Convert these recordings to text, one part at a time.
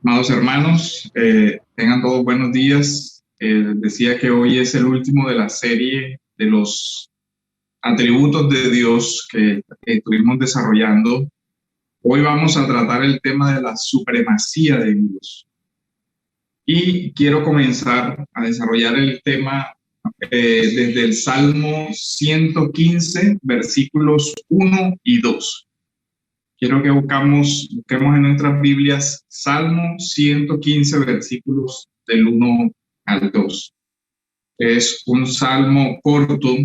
Amados hermanos, tengan todos buenos días. Decía que hoy es el último de la serie de los atributos de Dios que estuvimos desarrollando. Hoy vamos a tratar el tema de la supremacía de Dios. Y quiero comenzar a desarrollar el tema desde el Salmo 115, versículos 1 y 2. Quiero que busquemos en nuestras Biblias Salmo 115, versículos del 1 al 2. Es un salmo corto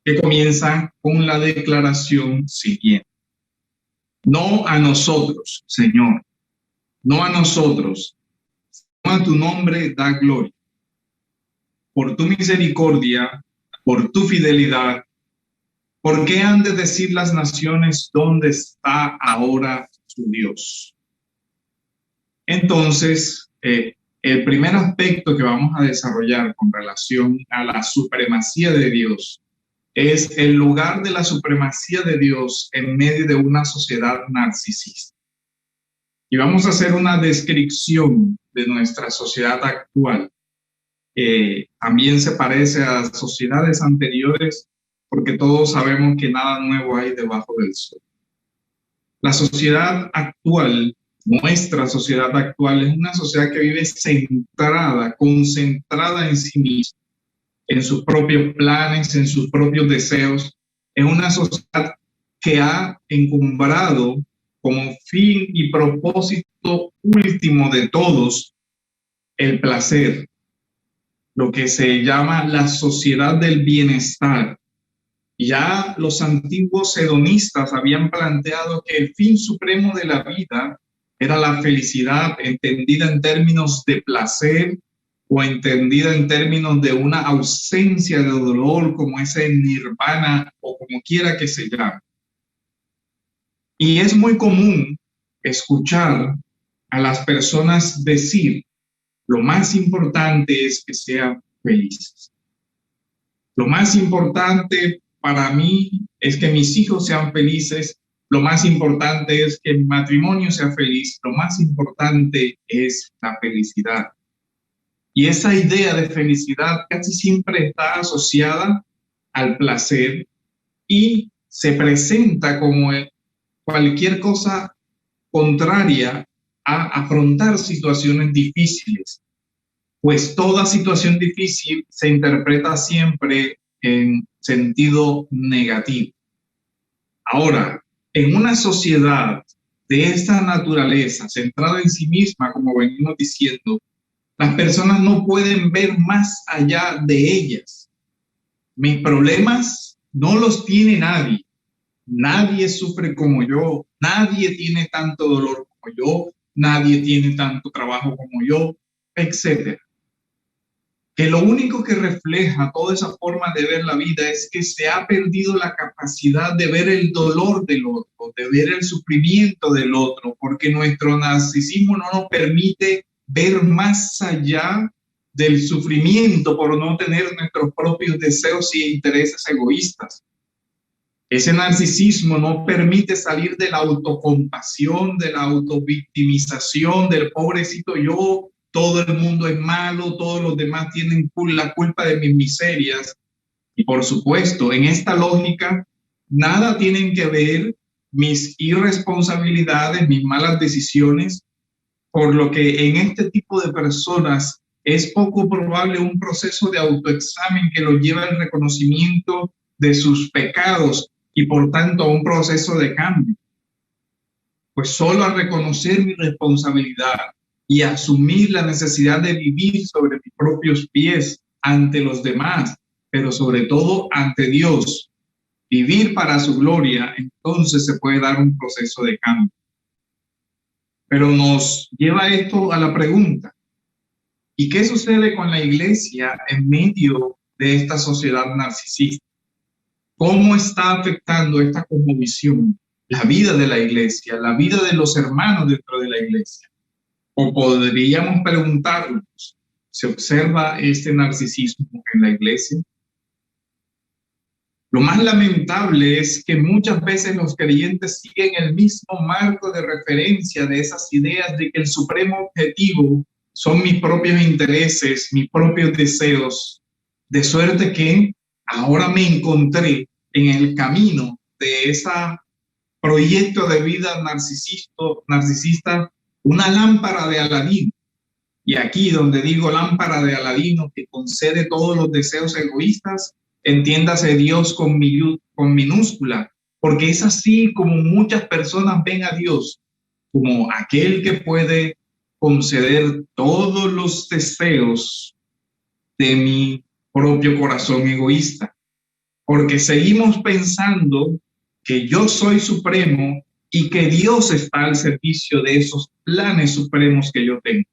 que comienza con la declaración siguiente. No a nosotros, Señor, no a nosotros, sino a tu nombre da gloria. Por tu misericordia, por tu fidelidad, ¿por qué han de decir las naciones dónde está ahora su Dios? Entonces, el primer aspecto que vamos a desarrollar con relación a la supremacía de Dios es el lugar de la supremacía de Dios en medio de una sociedad narcisista. Y vamos a hacer una descripción de nuestra sociedad actual. También se parece a sociedades anteriores porque todos sabemos que nada nuevo hay debajo del sol. La sociedad actual, nuestra sociedad actual, es una sociedad que vive centrada, concentrada en sí misma, en sus propios planes, en sus propios deseos. Es una sociedad que ha encumbrado como fin y propósito último de todos el placer, lo que se llama la sociedad del bienestar. Ya los antiguos hedonistas habían planteado que el fin supremo de la vida era la felicidad, entendida en términos de placer o entendida en términos de una ausencia de dolor, como ese nirvana o como quiera que se llame. Y es muy común escuchar a las personas decir: lo más importante es que sean felices. Lo más importante para mí es que mis hijos sean felices. Lo más importante es que mi matrimonio sea feliz. Lo más importante es la felicidad. Y esa idea de felicidad casi siempre está asociada al placer y se presenta como cualquier cosa contraria a afrontar situaciones difíciles, pues toda situación difícil se interpreta siempre en sentido negativo. Ahora, en una sociedad de esta naturaleza, centrada en sí misma, como venimos diciendo, las personas no pueden ver más allá de ellas. Mis problemas no los tiene nadie. Nadie sufre como yo, nadie tiene tanto dolor como yo, nadie tiene tanto trabajo como yo, etc. Que lo único que refleja toda esa forma de ver la vida es que se ha perdido la capacidad de ver el dolor del otro, de ver el sufrimiento del otro, porque nuestro narcisismo no nos permite ver más allá del sufrimiento por no tener nuestros propios deseos y intereses egoístas. Ese narcisismo no permite salir de la autocompasión, de la autovictimización, del pobrecito yo, todo el mundo es malo, todos los demás tienen la culpa de mis miserias. Y por supuesto, en esta lógica, nada tienen que ver mis irresponsabilidades, mis malas decisiones, por lo que en este tipo de personas es poco probable un proceso de autoexamen que los lleve al reconocimiento de sus pecados y por tanto a un proceso de cambio. Pues solo al reconocer mi responsabilidad y asumir la necesidad de vivir sobre mis propios pies ante los demás, pero sobre todo ante Dios, vivir para su gloria, entonces se puede dar un proceso de cambio. Pero nos lleva esto a la pregunta: ¿y qué sucede con la iglesia en medio de esta sociedad narcisista? ¿Cómo está afectando esta cosmovisión la vida de la iglesia, la vida de los hermanos dentro de la iglesia? O podríamos preguntarnos: ¿se observa este narcisismo en la iglesia? Lo más lamentable es que muchas veces los creyentes siguen el mismo marco de referencia de esas ideas de que el supremo objetivo son mis propios intereses, mis propios deseos, de suerte que ahora me encontré en el camino de ese proyecto de vida narcisista, una lámpara de Aladino. Y aquí donde digo lámpara de Aladino que concede todos los deseos egoístas, entiéndase Dios con minúscula, porque es así como muchas personas ven a Dios, como aquel que puede conceder todos los deseos de mi propio corazón egoísta, porque seguimos pensando que yo soy supremo y que Dios está al servicio de esos planes supremos que yo tengo.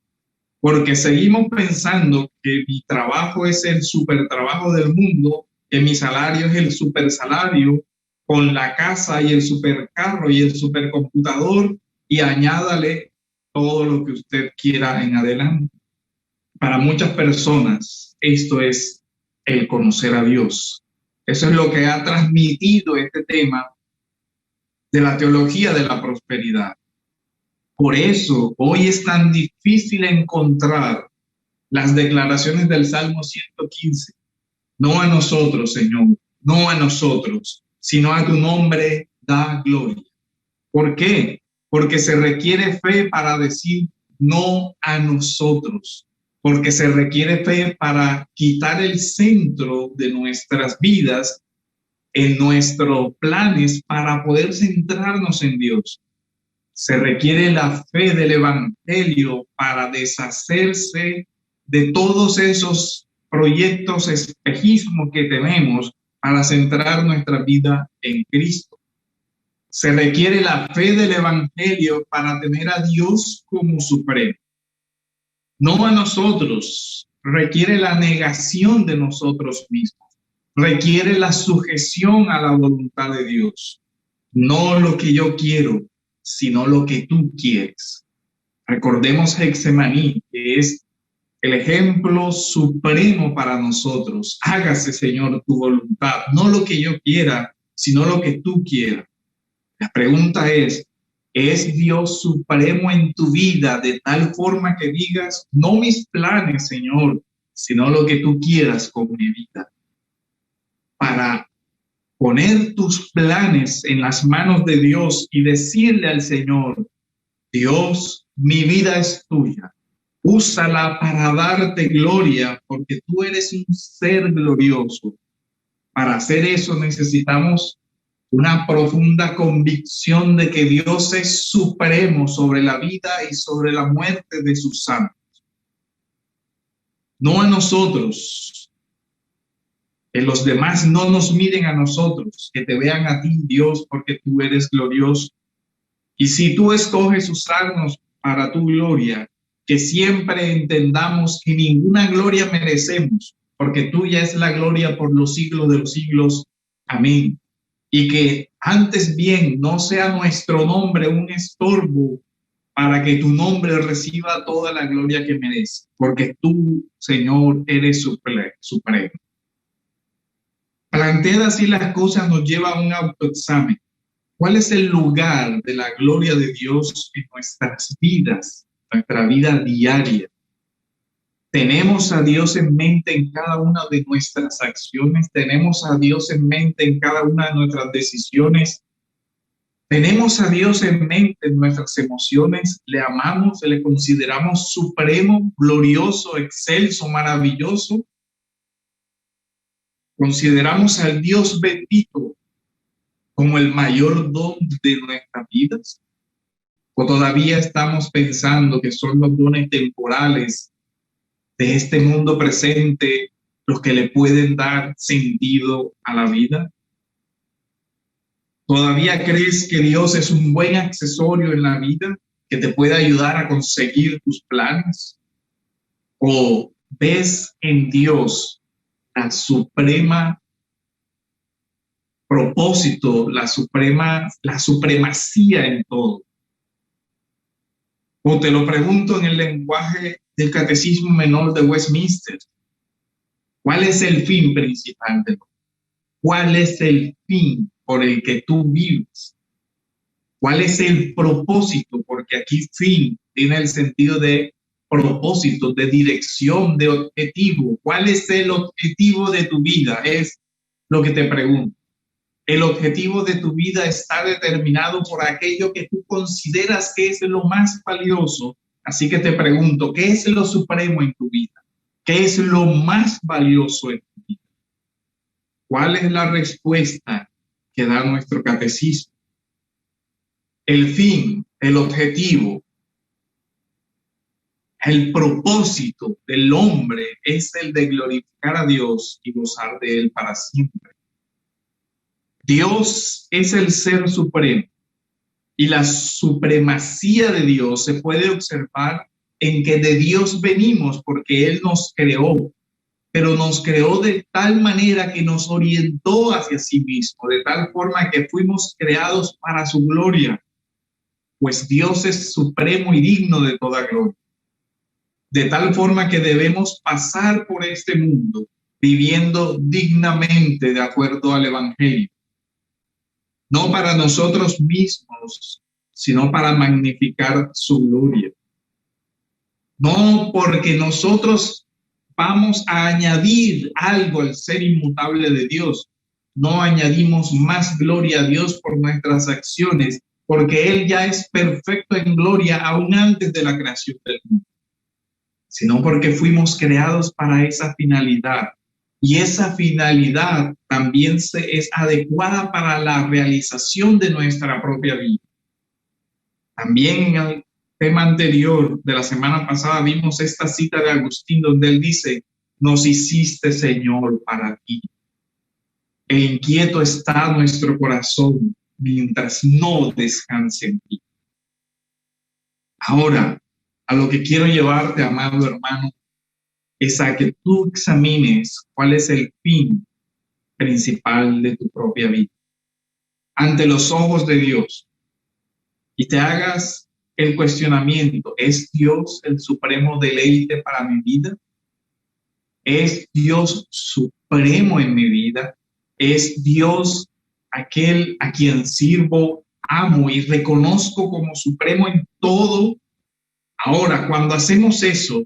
Porque seguimos pensando que mi trabajo es el super trabajo del mundo, que mi salario es el super salario, con la casa y el super carro y el super computador, y añádale todo lo que usted quiera en adelante. Para muchas personas esto es el conocer a Dios. Eso es lo que ha transmitido este tema de la teología de la prosperidad. Por eso hoy es tan difícil encontrar las declaraciones del Salmo 115. No a nosotros, Señor, no a nosotros, sino a tu nombre da gloria. ¿Por qué? Porque se requiere fe para decir no a nosotros, porque se requiere fe para quitar el centro de nuestras vidas en nuestros planes para poder centrarnos en Dios. Se requiere la fe del Evangelio para deshacerse de todos esos proyectos espejismo que tenemos para centrar nuestra vida en Cristo. Se requiere la fe del Evangelio para tener a Dios como supremo. No a nosotros, requiere la negación de nosotros mismos, requiere la sujeción a la voluntad de Dios. No lo que yo quiero, sino lo que tú quieres. Recordemos Getsemaní, que es el ejemplo supremo para nosotros. Hágase, Señor, tu voluntad, no lo que yo quiera, sino lo que tú quieras. La pregunta es Dios supremo en tu vida de tal forma que digas, no mis planes, Señor, sino lo que tú quieras con mi vida? Para poner tus planes en las manos de Dios y decirle al Señor, Dios, mi vida es tuya. Úsala para darte gloria, porque tú eres un ser glorioso. Para hacer eso necesitamos una profunda convicción de que Dios es supremo sobre la vida y sobre la muerte de sus santos. No a nosotros. Que los demás no nos miren a nosotros, que te vean a ti, Dios, porque tú eres glorioso. Y si tú escoges usarnos para tu gloria, que siempre entendamos que ninguna gloria merecemos, porque tuya es la gloria por los siglos de los siglos. Amén. Y que antes bien no sea nuestro nombre un estorbo para que tu nombre reciba toda la gloria que merece, porque tú, Señor, eres supremo. Plantear así las cosas nos lleva a un autoexamen. ¿Cuál es el lugar de la gloria de Dios en nuestras vidas, nuestra vida diaria? ¿Tenemos a Dios en mente en cada una de nuestras acciones? ¿Tenemos a Dios en mente en cada una de nuestras decisiones? ¿Tenemos a Dios en mente en nuestras emociones? ¿Le amamos? ¿Le consideramos supremo, glorioso, excelso, maravilloso? ¿Consideramos al Dios bendito como el mayor don de nuestras vidas? ¿O todavía estamos pensando que son los dones temporales de este mundo presente los que le pueden dar sentido a la vida? ¿Todavía crees que Dios es un buen accesorio en la vida que te puede ayudar a conseguir tus planes? ¿O ves en Dios la suprema propósito, la supremacía en todo? O te lo pregunto en el lenguaje del Catecismo Menor de Westminster, ¿cuál es el fin principal de todo? ¿Cuál es el fin por el que tú vives? ¿Cuál es el propósito? Porque aquí fin tiene el sentido de propósito, de dirección, de objetivo. ¿Cuál es el objetivo de tu vida? Es lo que te pregunto. El objetivo de tu vida está determinado por aquello que tú consideras que es lo más valioso. Así que te pregunto, ¿qué es lo supremo en tu vida? ¿Qué es lo más valioso en tu vida? ¿Cuál es la respuesta que da nuestro catecismo? El fin, el objetivo, el propósito del hombre es el de glorificar a Dios y gozar de Él para siempre. Dios es el ser supremo y la supremacía de Dios se puede observar en que de Dios venimos porque Él nos creó, pero nos creó de tal manera que nos orientó hacia sí mismo, de tal forma que fuimos creados para su gloria, pues Dios es supremo y digno de toda gloria. De tal forma que debemos pasar por este mundo viviendo dignamente de acuerdo al Evangelio. No para nosotros mismos, sino para magnificar su gloria. No porque nosotros vamos a añadir algo al ser inmutable de Dios. No añadimos más gloria a Dios por nuestras acciones, porque Él ya es perfecto en gloria aún antes de la creación del mundo, sino porque fuimos creados para esa finalidad. Y esa finalidad también es adecuada para la realización de nuestra propia vida. También en el tema anterior de la semana pasada vimos esta cita de Agustín donde él dice, nos hiciste, Señor, para ti. E inquieto está nuestro corazón mientras no descanse en ti. Ahora, a lo que quiero llevarte, amado hermano, es a que tú examines cuál es el fin principal de tu propia vida ante los ojos de Dios y te hagas el cuestionamiento, ¿es Dios el supremo deleite para mi vida? ¿Es Dios supremo en mi vida? ¿Es Dios aquel a quien sirvo, amo y reconozco como supremo en todo? Ahora, cuando hacemos eso,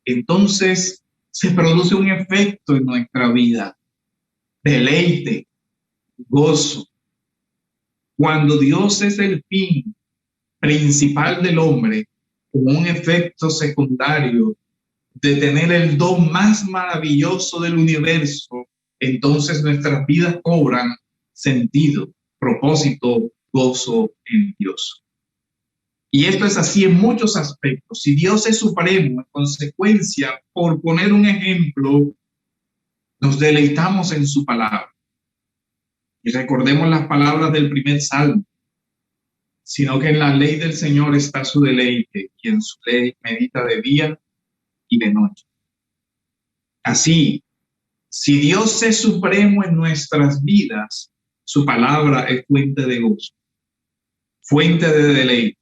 entonces se produce un efecto en nuestra vida, deleite, gozo. Cuando Dios es el fin principal del hombre, como un efecto secundario de tener el don más maravilloso del universo, entonces nuestras vidas cobran sentido, propósito, gozo en Dios. Y esto es así en muchos aspectos. Si Dios es supremo, en consecuencia, por poner un ejemplo, nos deleitamos en su palabra. Y recordemos las palabras del primer salmo, sino que en la ley del Señor está su deleite, y en su ley medita de día y de noche. Así, si Dios es supremo en nuestras vidas, su palabra es fuente de gozo, fuente de deleite.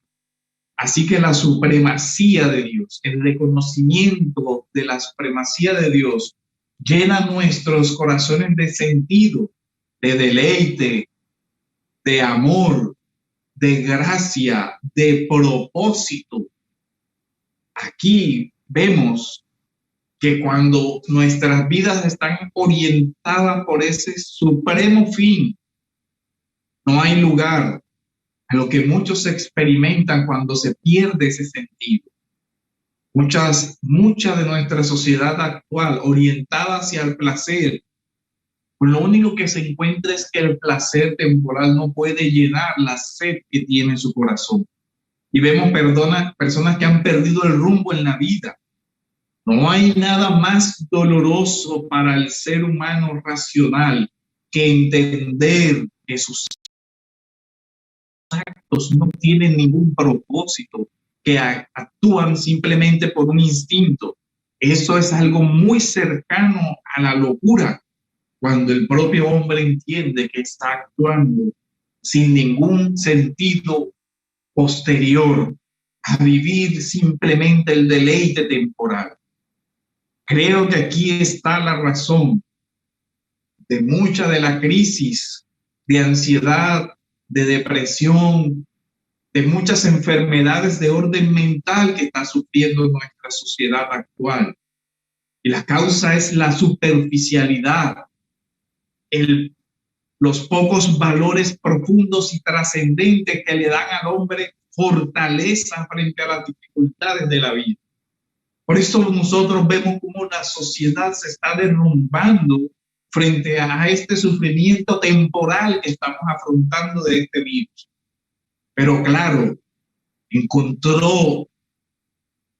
Así que la supremacía de Dios, el reconocimiento de la supremacía de Dios, llena nuestros corazones de sentido, de deleite, de amor, de gracia, de propósito. Aquí vemos que cuando nuestras vidas están orientadas por ese supremo fin, no hay lugar a lo que muchos experimentan cuando se pierde ese sentido. Mucha de nuestra sociedad actual orientada hacia el placer, pues lo único que se encuentra es que el placer temporal no puede llenar la sed que tiene su corazón. Y vemos personas que han perdido el rumbo en la vida. No hay nada más doloroso para el ser humano racional que entender que sus actos no tienen ningún propósito, que actúan simplemente por un instinto. Eso es algo muy cercano a la locura, cuando el propio hombre entiende que está actuando sin ningún sentido posterior a vivir simplemente el deleite temporal. Creo que aquí está la razón de mucha de la crisis de ansiedad, de depresión, de muchas enfermedades de orden mental que está sufriendo nuestra sociedad actual. Y la causa es la superficialidad, los pocos valores profundos y trascendentes que le dan al hombre fortaleza frente a las dificultades de la vida. Por eso nosotros vemos cómo la sociedad se está derrumbando frente a este sufrimiento temporal que estamos afrontando de este virus. Pero claro, encontró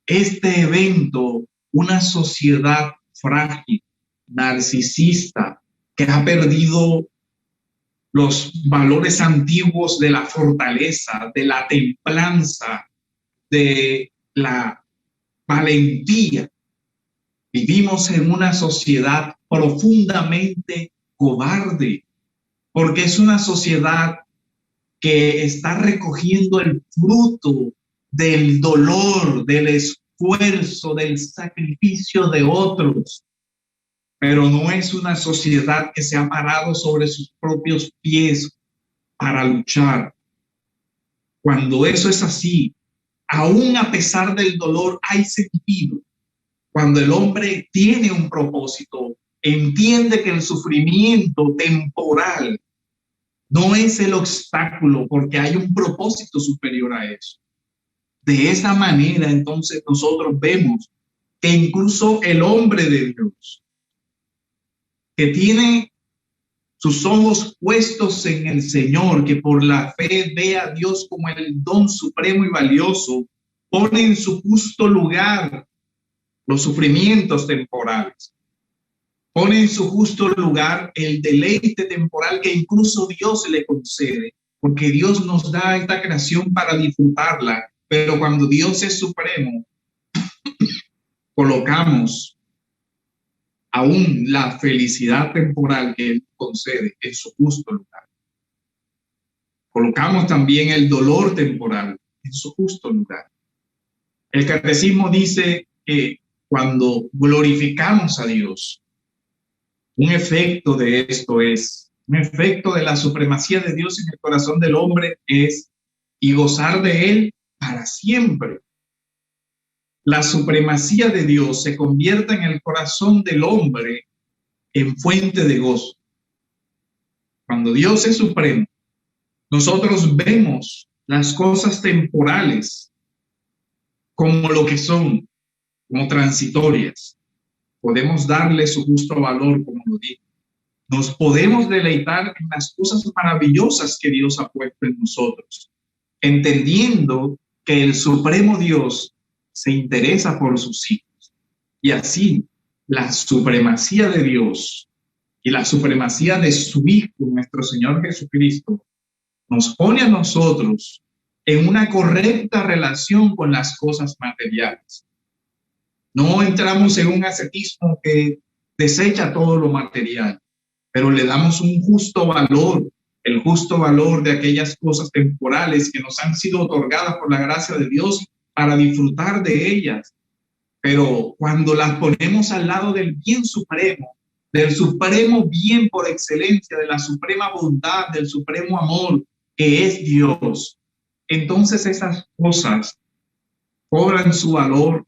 este evento una sociedad frágil, narcisista, que ha perdido los valores antiguos de la fortaleza, de la templanza, de la valentía. Vivimos en una sociedad profundamente cobarde, porque es una sociedad que está recogiendo el fruto del dolor, del esfuerzo, del sacrificio de otros, pero no es una sociedad que se ha parado sobre sus propios pies para luchar. Cuando eso es así, aún a pesar del dolor, hay sentido. Cuando el hombre tiene un propósito, entiende que el sufrimiento temporal no es el obstáculo, porque hay un propósito superior a eso. De esa manera, entonces, nosotros vemos que incluso el hombre de Dios, que tiene sus ojos puestos en el Señor, que por la fe ve a Dios como el don supremo y valioso, pone en su justo lugar los sufrimientos temporales. Pone en su justo lugar el deleite temporal que incluso Dios le concede, porque Dios nos da esta creación para disfrutarla, pero cuando Dios es supremo, colocamos aún la felicidad temporal que Él concede en su justo lugar. Colocamos también el dolor temporal en su justo lugar. El catecismo dice que cuando glorificamos a Dios, un efecto de esto es, un efecto de la supremacía de Dios en el corazón del hombre es y gozar de Él para siempre. La supremacía de Dios se convierte en el corazón del hombre en fuente de gozo. Cuando Dios es supremo, nosotros vemos las cosas temporales como lo que son, como transitorias. Podemos darle su justo valor, como lo digo. Nos podemos deleitar en las cosas maravillosas que Dios ha puesto en nosotros, entendiendo que el supremo Dios se interesa por sus hijos. Y así, la supremacía de Dios y la supremacía de su Hijo, nuestro Señor Jesucristo, nos pone a nosotros en una correcta relación con las cosas materiales. No entramos en un ascetismo que desecha todo lo material, pero le damos un justo valor, el justo valor de aquellas cosas temporales que nos han sido otorgadas por la gracia de Dios para disfrutar de ellas. Pero cuando las ponemos al lado del bien supremo, del supremo bien por excelencia, de la suprema bondad, del supremo amor que es Dios, entonces esas cosas cobran su valor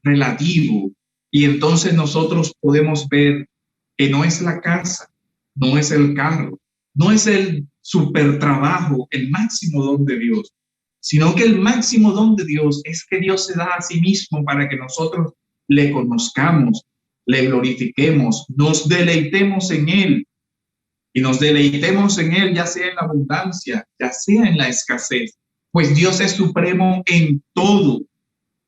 relativo y entonces nosotros podemos ver que no es la casa, no es el carro, no es el super trabajo, el máximo don de Dios, sino que el máximo don de Dios es que Dios se da a sí mismo para que nosotros le conozcamos, le glorifiquemos, nos deleitemos en Él y nos deleitemos en Él, ya sea en la abundancia, ya sea en la escasez, pues Dios es supremo en todo.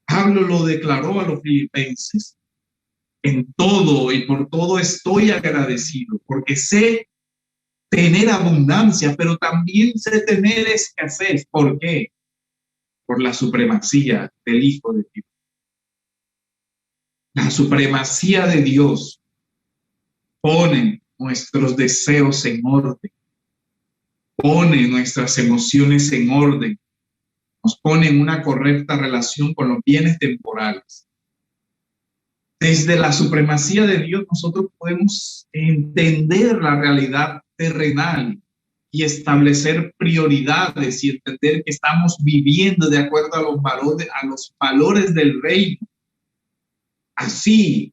Pablo lo declaró a los filipenses. En todo y por todo estoy agradecido, porque sé tener abundancia, pero también sé tener escasez. ¿Por qué? Por la supremacía del Hijo de Dios. La supremacía de Dios pone nuestros deseos en orden, pone nuestras emociones en orden, nos pone en una correcta relación con los bienes temporales. Desde la supremacía de Dios nosotros podemos entender la realidad terrenal y establecer prioridades y entender que estamos viviendo de acuerdo a los valores del reino. Así,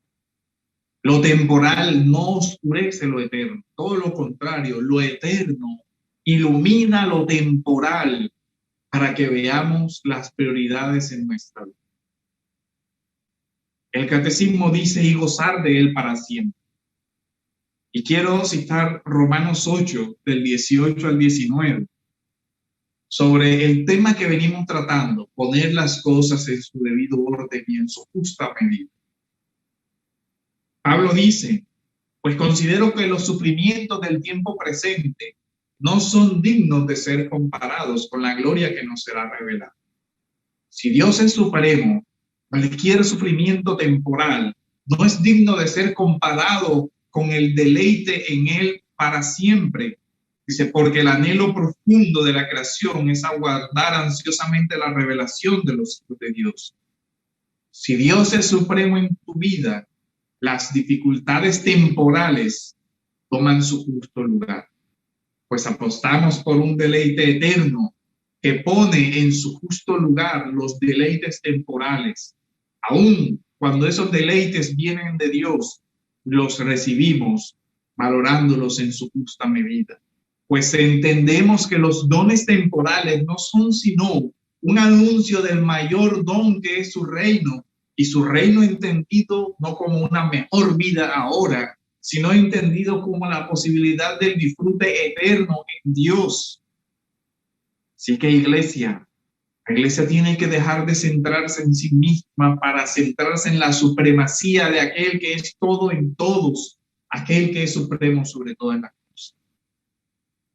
lo temporal no oscurece lo eterno, todo lo contrario, lo eterno ilumina lo temporal para que veamos las prioridades en nuestra vida. El catecismo dice y gozar de él para siempre. Y quiero citar Romanos 8, del 18 al 19, sobre el tema que venimos tratando, poner las cosas en su debido orden y en su justa medida. Pablo dice, pues considero que los sufrimientos del tiempo presente no son dignos de ser comparados con la gloria que nos será revelada. Si Dios es supremo, cualquier sufrimiento temporal no es digno de ser comparado con el deleite en él para siempre. Dice, porque el anhelo profundo de la creación es aguardar ansiosamente la revelación de los hijos de Dios. Si Dios es supremo en tu vida, las dificultades temporales toman su justo lugar, pues apostamos por un deleite eterno que pone en su justo lugar los deleites temporales. Aun cuando esos deleites vienen de Dios, los recibimos valorándolos en su justa medida. Pues entendemos que los dones temporales no son sino un anuncio del mayor don que es su reino, y su reino entendido no como una mejor vida ahora, sino entendido como la posibilidad del disfrute eterno en Dios. Así que la iglesia tiene que dejar de centrarse en sí misma para centrarse en la supremacía de aquel que es todo en todos, aquel que es supremo sobre todas las cosas.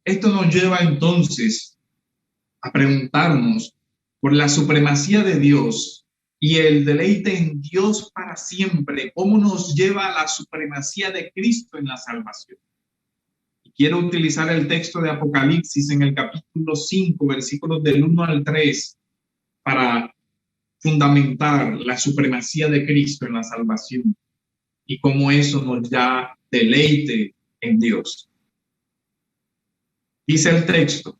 Esto nos lleva entonces a preguntarnos por la supremacía de Dios y el deleite en Dios para siempre, cómo nos lleva a la supremacía de Cristo en la salvación. Y quiero utilizar el texto de Apocalipsis en el capítulo 5, versículos del 1 al 3, para fundamentar la supremacía de Cristo en la salvación y cómo eso nos da deleite en Dios. Dice el texto,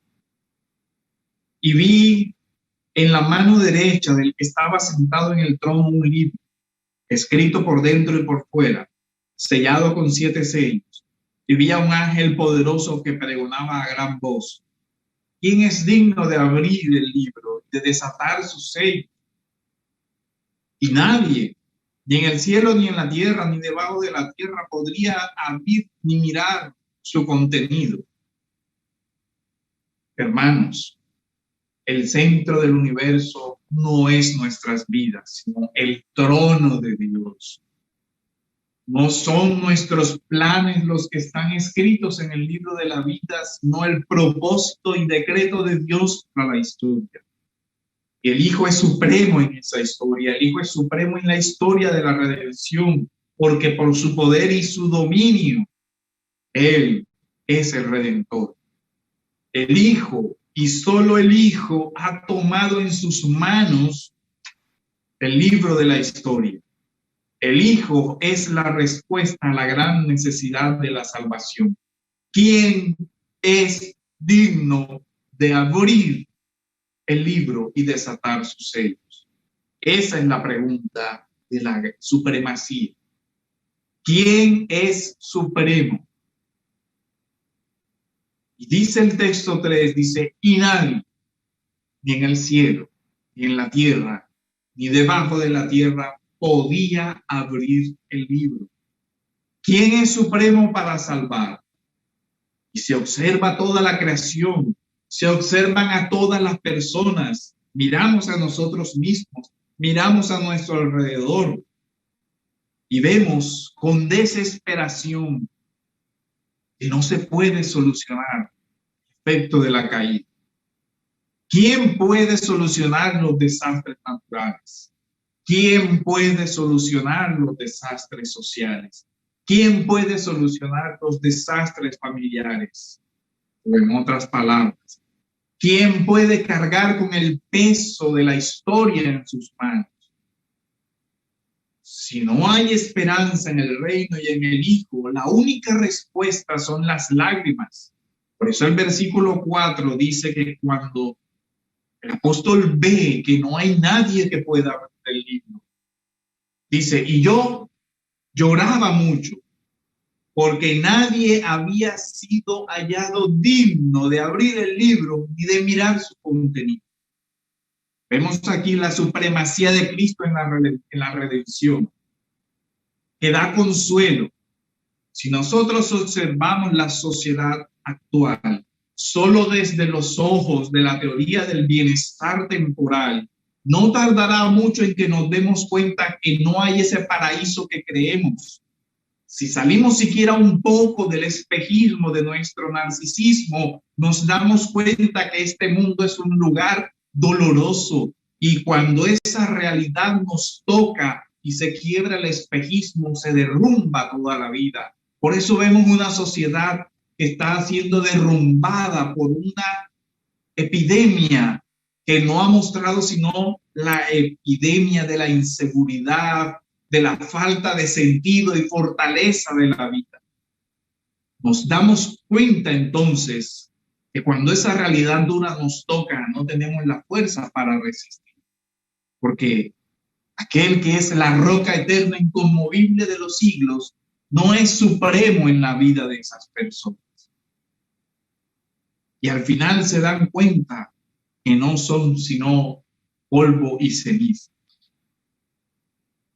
y vi en la mano derecha del que estaba sentado en el trono un libro, escrito por dentro y por fuera, sellado con 7 sellos, y vi a un ángel poderoso que pregonaba a gran voz, ¿quién es digno de abrir el libro, de desatar sus sellos? Y nadie, ni en el cielo, ni en la tierra, ni debajo de la tierra, podría abrir ni mirar su contenido. Hermanos, el centro del universo no es nuestras vidas, sino el trono de Dios. No son nuestros planes los que están escritos en el libro de la vida, sino el propósito y decreto de Dios para la historia. El Hijo es supremo en esa historia, el Hijo es supremo en la historia de la redención, porque por su poder y su dominio, Él es el Redentor. El Hijo, y solo el Hijo, ha tomado en sus manos el libro de la historia. El Hijo es la respuesta a la gran necesidad de la salvación. ¿Quién es digno de abrir el libro y desatar sus sellos? Esa es la pregunta de la supremacía. ¿Quién es supremo? Y dice el texto 3, dice, y nadie, ni en el cielo, ni en la tierra, ni debajo de la tierra, podía abrir el libro. ¿Quién es supremo para salvar? Y se observa toda la creación, se observan a todas las personas, miramos a nosotros mismos, miramos a nuestro alrededor y vemos con desesperación que no se puede solucionar el efecto de la caída. ¿Quién puede solucionar los desastres naturales? ¿Quién puede solucionar los desastres sociales? ¿Quién puede solucionar los desastres familiares? O en otras palabras, ¿quién puede cargar con el peso de la historia en sus manos? Si no hay esperanza en el reino y en el Hijo, la única respuesta son las lágrimas. Por eso el versículo 4 dice que cuando el apóstol ve que no hay nadie que pueda abrir el libro, dice, y yo lloraba mucho porque nadie había sido hallado digno de abrir el libro y de mirar su contenido. Vemos aquí la supremacía de Cristo en la redención, que da consuelo. Si nosotros observamos la sociedad actual solo desde los ojos de la teoría del bienestar temporal, no tardará mucho en que nos demos cuenta que no hay ese paraíso que creemos. Si salimos siquiera un poco del espejismo de nuestro narcisismo, nos damos cuenta que este mundo es un lugar doloroso, y cuando esa realidad nos toca y se quiebra el espejismo, se derrumba toda la vida. Por eso vemos una sociedad que está siendo derrumbada por una epidemia que no ha mostrado sino la epidemia de la inseguridad, de la falta de sentido y fortaleza de la vida. Nos damos cuenta entonces que cuando esa realidad dura nos toca, no tenemos la fuerza para resistir, porque aquel que es la roca eterna, inconmovible de los siglos, no es supremo en la vida de esas personas. Y al final se dan cuenta que no son sino polvo y ceniza.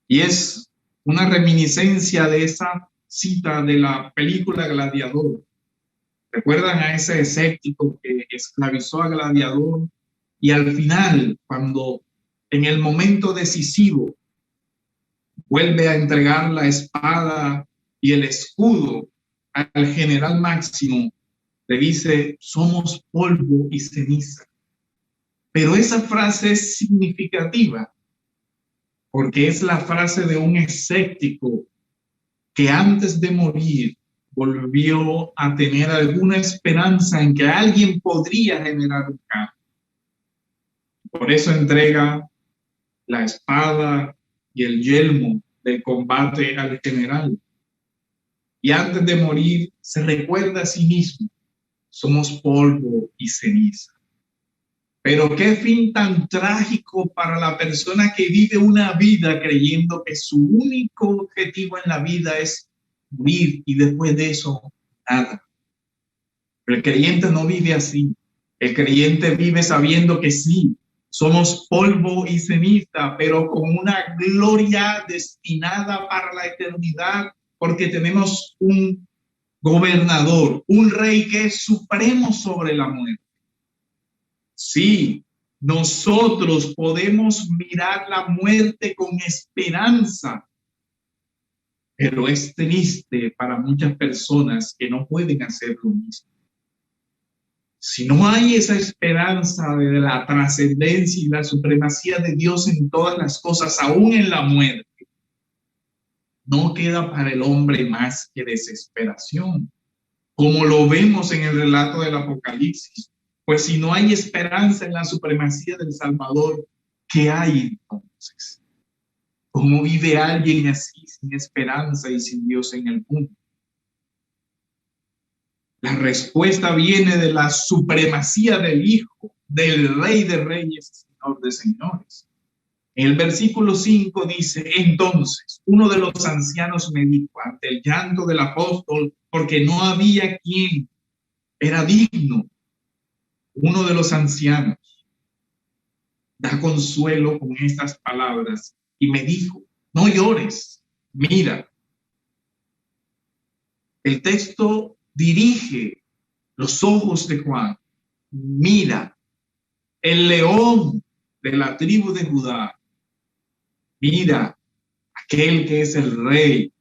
Y es una reminiscencia de esa cita de la película Gladiador. ¿Recuerdan a ese escéptico que esclavizó a Gladiador? Y al final, cuando en el momento decisivo vuelve a entregar la espada y el escudo al general Máximo, le dice, somos polvo y ceniza. Pero esa frase es significativa, porque es la frase de un escéptico que antes de morir volvió a tener alguna esperanza en que alguien podría generar un cambio. Por eso entrega la espada y el yelmo del combate al general. Y antes de morir se recuerda a sí mismo, somos polvo y ceniza. Pero qué fin tan trágico para la persona que vive una vida creyendo que su único objetivo en la vida es morir y después de eso nada. Pero el creyente no vive así. El creyente vive sabiendo que sí, somos polvo y ceniza, pero con una gloria destinada para la eternidad, porque tenemos un gobernador, un rey que es supremo sobre la muerte. Sí, nosotros podemos mirar la muerte con esperanza, pero es triste para muchas personas que no pueden hacer lo mismo. Si no hay esa esperanza de la trascendencia y la supremacía de Dios en todas las cosas, aún en la muerte, no queda para el hombre más que desesperación, como lo vemos en el relato del Apocalipsis. Pues si no hay esperanza en la supremacía del Salvador, ¿qué hay entonces? ¿Cómo vive alguien así, sin esperanza y sin Dios en el mundo? La respuesta viene de la supremacía del Hijo, del Rey de Reyes, Señor de Señores. En el versículo 5 dice, entonces uno de los ancianos me dijo, ante el llanto del apóstol, porque no había quien era digno, uno de los ancianos da consuelo con estas palabras y me dijo, no llores, mira. El texto dirige los ojos de Juan, mira, el león de la tribu de Judá, mira, aquel que es el rey,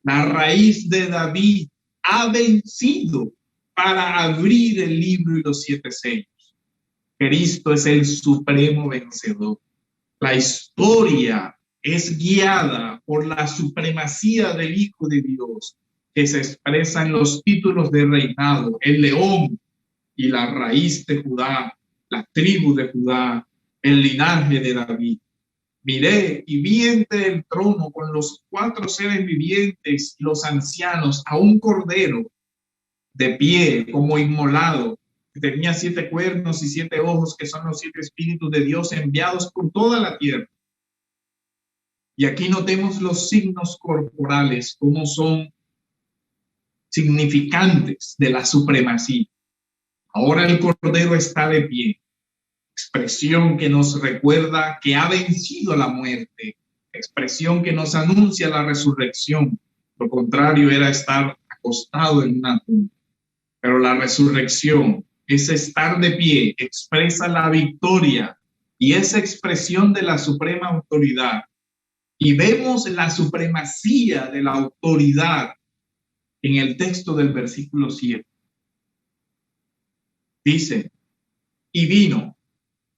la raíz de David, ha vencido para abrir el libro y los 7 sellos. Cristo es el supremo vencedor. La historia es guiada por la supremacía del Hijo de Dios, que se expresa en los títulos de reinado, el león y la raíz de Judá, la tribu de Judá, el linaje de David. Miré y vi entre el trono con los 4 seres vivientes y los ancianos a un cordero de pie como inmolado, que tenía 7 cuernos y 7 ojos, que son los 7 espíritus de Dios enviados por toda la tierra. Y aquí notemos los signos corporales, cómo son significantes de la supremacía. Ahora el cordero está de pie, expresión que nos recuerda que ha vencido la muerte, expresión que nos anuncia la resurrección. Lo contrario era estar acostado en una tumba. Pero la resurrección, ese estar de pie, expresa la victoria y esa expresión de la suprema autoridad. Y vemos la supremacía de la autoridad en el texto del versículo 7. Dice, y vino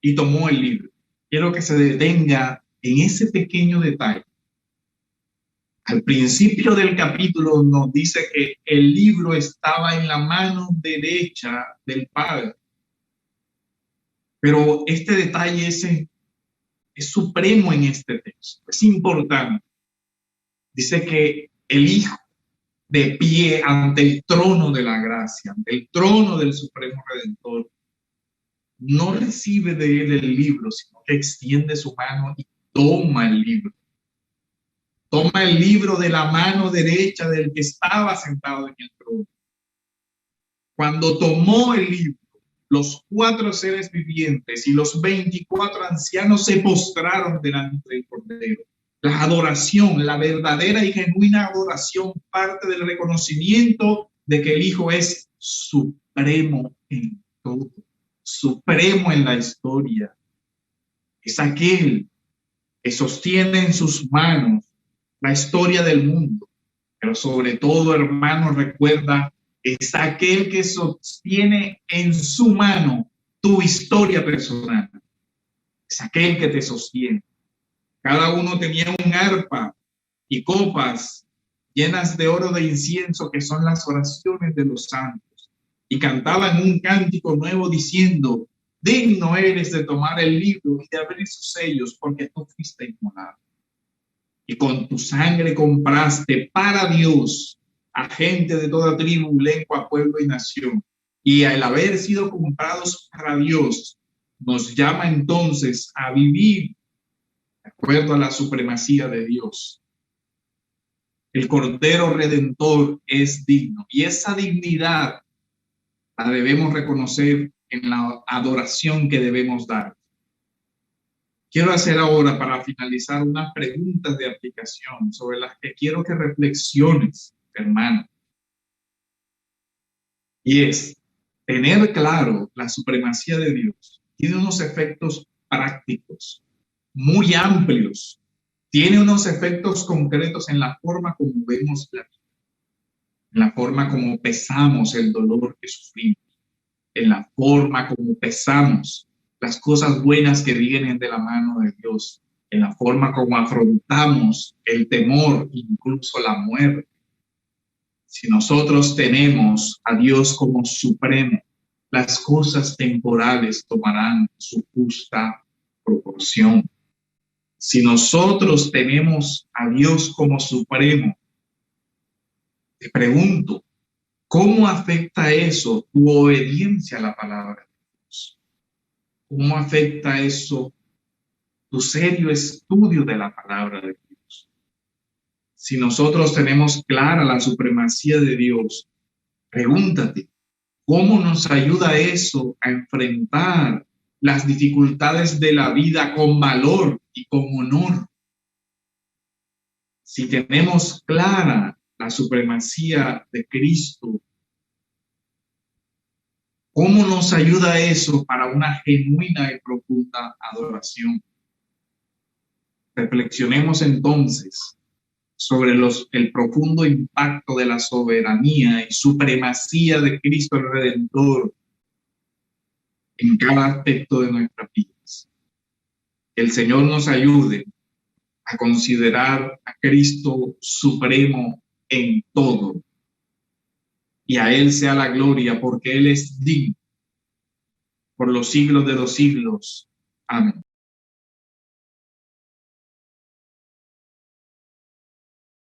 y tomó el libro. Quiero que se detenga en ese pequeño detalle. Al principio del capítulo nos dice que el libro estaba en la mano derecha del Padre. Pero este detalle es supremo en este texto, es importante. Dice que el Hijo, de pie ante el trono de la gracia, ante el trono del Supremo Redentor, no recibe de él el libro, sino que extiende su mano y toma el libro. Toma el libro de la mano derecha del que estaba sentado en el trono. Cuando tomó el libro, los 4 seres vivientes y los 24 ancianos se postraron delante del Cordero. La adoración, la verdadera y genuina adoración, parte del reconocimiento de que el Hijo es supremo en todo, supremo en la historia. Es aquel que sostiene en sus manos la historia del mundo, pero sobre todo, hermanos, recuerda, es aquel que sostiene en su mano tu historia personal. Es aquel que te sostiene. Cada uno tenía un arpa y copas llenas de oro de incienso, que son las oraciones de los santos, y cantaban un cántico nuevo diciendo, digno eres de tomar el libro y de abrir sus sellos, porque tú fuiste inmolado. Y con tu sangre compraste para Dios a gente de toda tribu, lengua, pueblo y nación. Y al haber sido comprados para Dios, nos llama entonces a vivir de acuerdo a la supremacía de Dios. El Cordero Redentor es digno, y esa dignidad la debemos reconocer en la adoración que debemos dar. Quiero hacer ahora, para finalizar, unas preguntas de aplicación sobre las que quiero que reflexiones, hermano. Y es, tener claro la supremacía de Dios tiene unos efectos prácticos muy amplios. Tiene unos efectos concretos en la forma como vemos la vida, en la forma como pesamos el dolor que sufrimos, en la forma como pesamos las cosas buenas que vienen de la mano de Dios, en la forma como afrontamos el temor, incluso la muerte. Si nosotros tenemos a Dios como supremo, las cosas temporales tomarán su justa proporción. Si nosotros tenemos a Dios como supremo, te pregunto, ¿cómo afecta eso tu obediencia a la palabra de Dios? ¿Cómo afecta eso tu serio estudio de la palabra de Dios? Si nosotros tenemos clara la supremacía de Dios, pregúntate, ¿cómo nos ayuda eso a enfrentar las dificultades de la vida con valor y con honor? Si tenemos clara la supremacía de Cristo, ¿cómo nos ayuda eso para una genuina y profunda adoración? Reflexionemos entonces sobre el profundo impacto de la soberanía y supremacía de Cristo el Redentor en cada aspecto de nuestras vidas. Que el Señor nos ayude a considerar a Cristo supremo en todo. Y a Él sea la gloria, porque Él es digno por los siglos de los siglos. Amén.